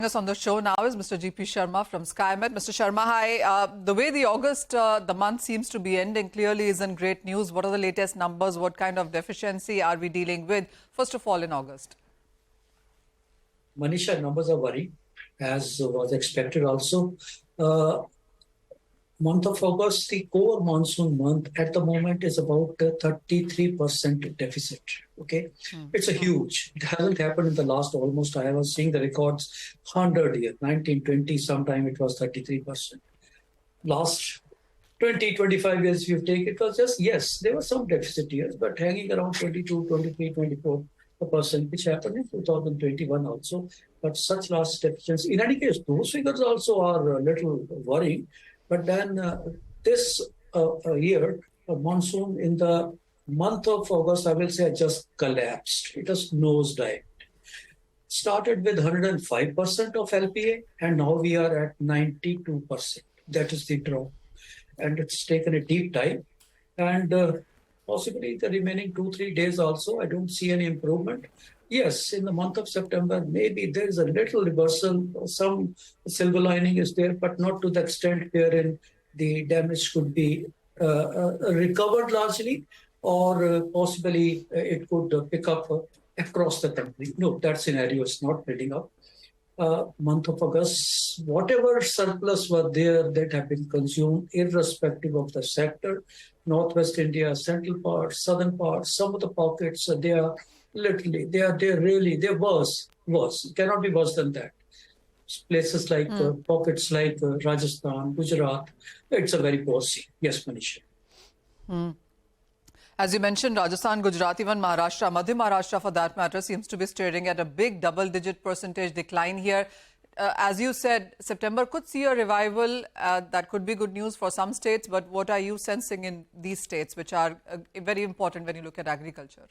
Us on the show now is Mr. GP Sharma from Skymet. Mr. Sharma, hi. The way the month seems to be ending clearly isn't great news. What are the latest numbers? What kind of deficiency are we dealing with, first of all, in August? Manisha, numbers are worrying, as was expected also. Month of August, the core monsoon month at the moment is about 33% deficit. Okay, it's a huge. It hasn't happened in the last almost. I was seeing the records 100 years, 1920. Sometime it was 33%. Last 20, 25 years, if you take it was just yes, there were some deficit years, but hanging around 22, 23, 24%, which happened in 2021 also. But such large deficiencies. In any case, those figures also are a little worrying. But then this year, monsoon in the month of August, I will say, just collapsed. It has nosedived. Started with 105% of LPA, and now we are at 92%. That is the drop. And it's taken a deep dive. And possibly the remaining 2-3 days also, I don't see any improvement. Yes, in the month of September, maybe there is a little reversal, some silver lining is there, but not to the extent wherein the damage could be recovered largely, or possibly it could pick up across the country. No, that scenario is not building up. Month of August, whatever surplus were there that have been consumed, irrespective of the sector, Northwest India, central parts, southern parts, some of the pockets, they are literally, they're worse. It cannot be worse than that. Places like pockets like Rajasthan, Gujarat, it's a very poor scene. Yes, Manisha. As you mentioned, Rajasthan, Gujarat, even Maharashtra, Madhya Maharashtra for that matter, seems to be staring at a big double-digit percentage decline here. As you said, September could see a revival. That could be good news for some states. But what are you sensing in these states, which are very important when you look at agriculture?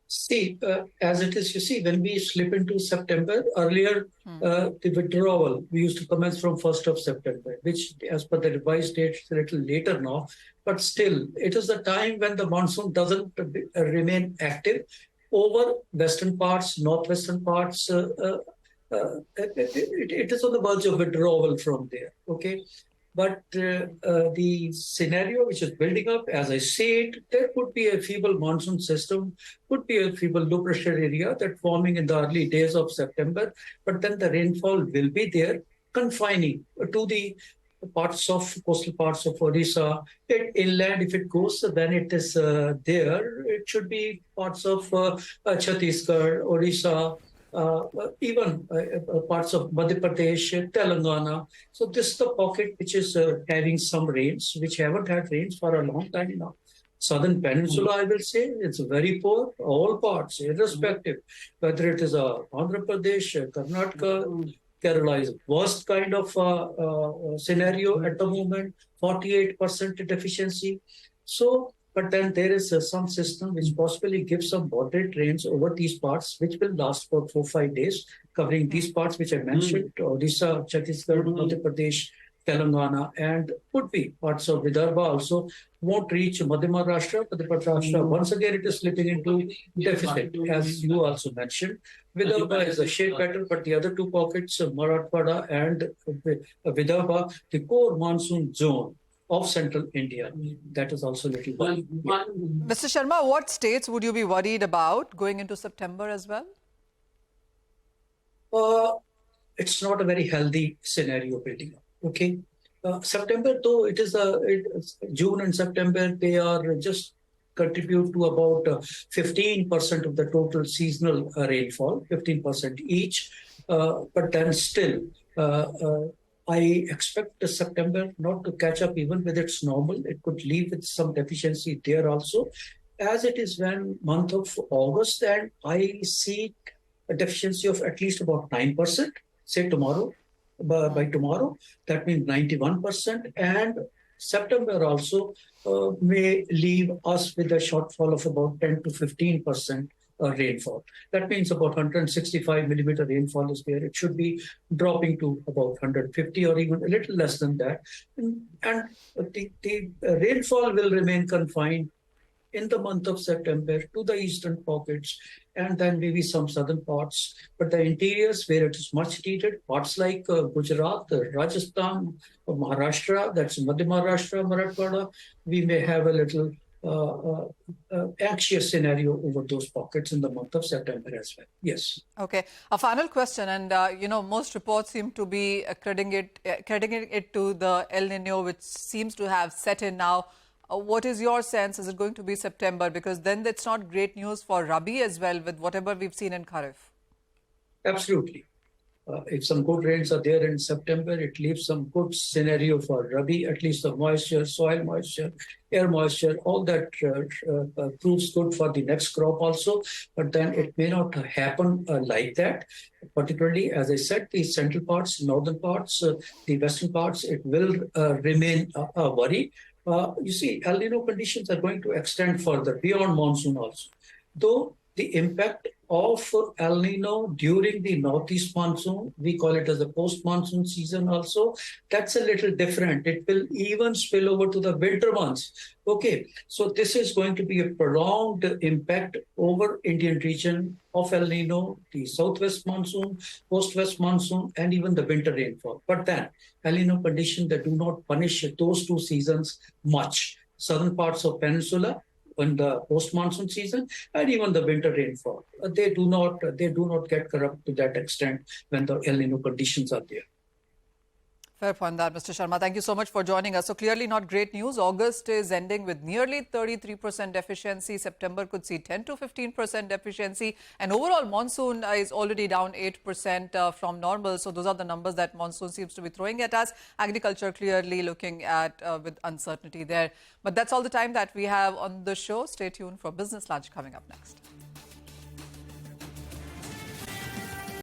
See, as it is, you see, when we slip into September, earlier, the withdrawal, we used to commence from 1st of September, which as per the revised date is a little later now. But still, it is the time when the monsoon doesn't remain active over western parts, northwestern parts. It is on the verge of withdrawal from there, okay? But the scenario which is building up, as I said, there could be a feeble monsoon system, could be a feeble low pressure area that forming in the early days of September. But then the rainfall will be there, confining to the coastal parts of Odisha. Inland, if it goes, then it is there. It should be parts of Chhattisgarh, Odisha, even parts of Madhya Pradesh, Telangana. So this is the pocket which is having some rains, which haven't had rains for a long time now. Southern Peninsula, I will say, it's very poor, all parts, irrespective, whether it is Andhra Pradesh, Karnataka, Kerala is worst kind of scenario at the moment, 48% deficiency. So, but then there is some system which possibly gives some moderate rains over these parts, which will last for 4-5 days, covering these parts which I mentioned, Odisha, Chhattisgarh, Madhya Pradesh, Telangana, and could be parts of Vidarbha also. Won't reach Madhya Maharashtra, Madhya Maharashtra. Once again, it is slipping into deficit, as you also mentioned. Vidarbha is a shade better, but the other two pockets, Marathwada and Vidarbha, the core monsoon zone of central India, that is also a little bit. Mr. Sharma, what states would you be worried about going into September as well? It's not a very healthy scenario building up. Okay, September, though it is June and September, they are just contribute to about 15% of the total seasonal rainfall, 15% each. But then still, I expect September not to catch up even with its normal. It could leave with some deficiency there also, as it is when month of August, and I see a deficiency of at least about 9%, say tomorrow. By tomorrow, that means 91%, and September also may leave us with a shortfall of about 10 to 15% rainfall. That means about 165 millimeter rainfall is there. It should be dropping to about 150 or even a little less than that. And the rainfall will remain confined in the month of September to the eastern pockets and then maybe some southern parts. But the interiors where it is much needed, parts like Gujarat, Rajasthan, Maharashtra, that's Madhya Maharashtra, Marathwada, we may have a little anxious scenario over those pockets in the month of September as well. Yes. Okay. A final question, and most reports seem to be crediting it to the El Nino, which seems to have set in now. What is your sense? Is it going to be September? Because then that's not great news for Rabi as well, with whatever we've seen in Kharif. Absolutely. If some good rains are there in September, it leaves some good scenario for Rabi, at least the moisture, soil moisture, air moisture, all that proves good for the next crop also. But then it may not happen like that. Particularly, as I said, the central parts, northern parts, the western parts, it will remain a worry. You see, El Nino conditions are going to extend further beyond monsoon also. Though the impact of El Nino during the northeast monsoon, we call it as a post-monsoon season also, that's a little different. It will even spill over to the winter months. Okay, so this is going to be a prolonged impact over Indian region of El Nino, the southwest monsoon, post-west monsoon, and even the winter rainfall. But then El Nino conditions that do not punish those two seasons much. Southern parts of peninsula in the post-monsoon season and even the winter rainfall. They do not get corrupt to that extent when the El Nino conditions are there. Fair point there, Mr. Sharma. Thank you so much for joining us. So clearly not great news. August is ending with nearly 33% deficiency. September could see 10 to 15% deficiency. And overall monsoon is already down 8% from normal. So those are the numbers that monsoon seems to be throwing at us. Agriculture clearly looking at with uncertainty there. But that's all the time that we have on the show. Stay tuned for Business Lunch coming up next.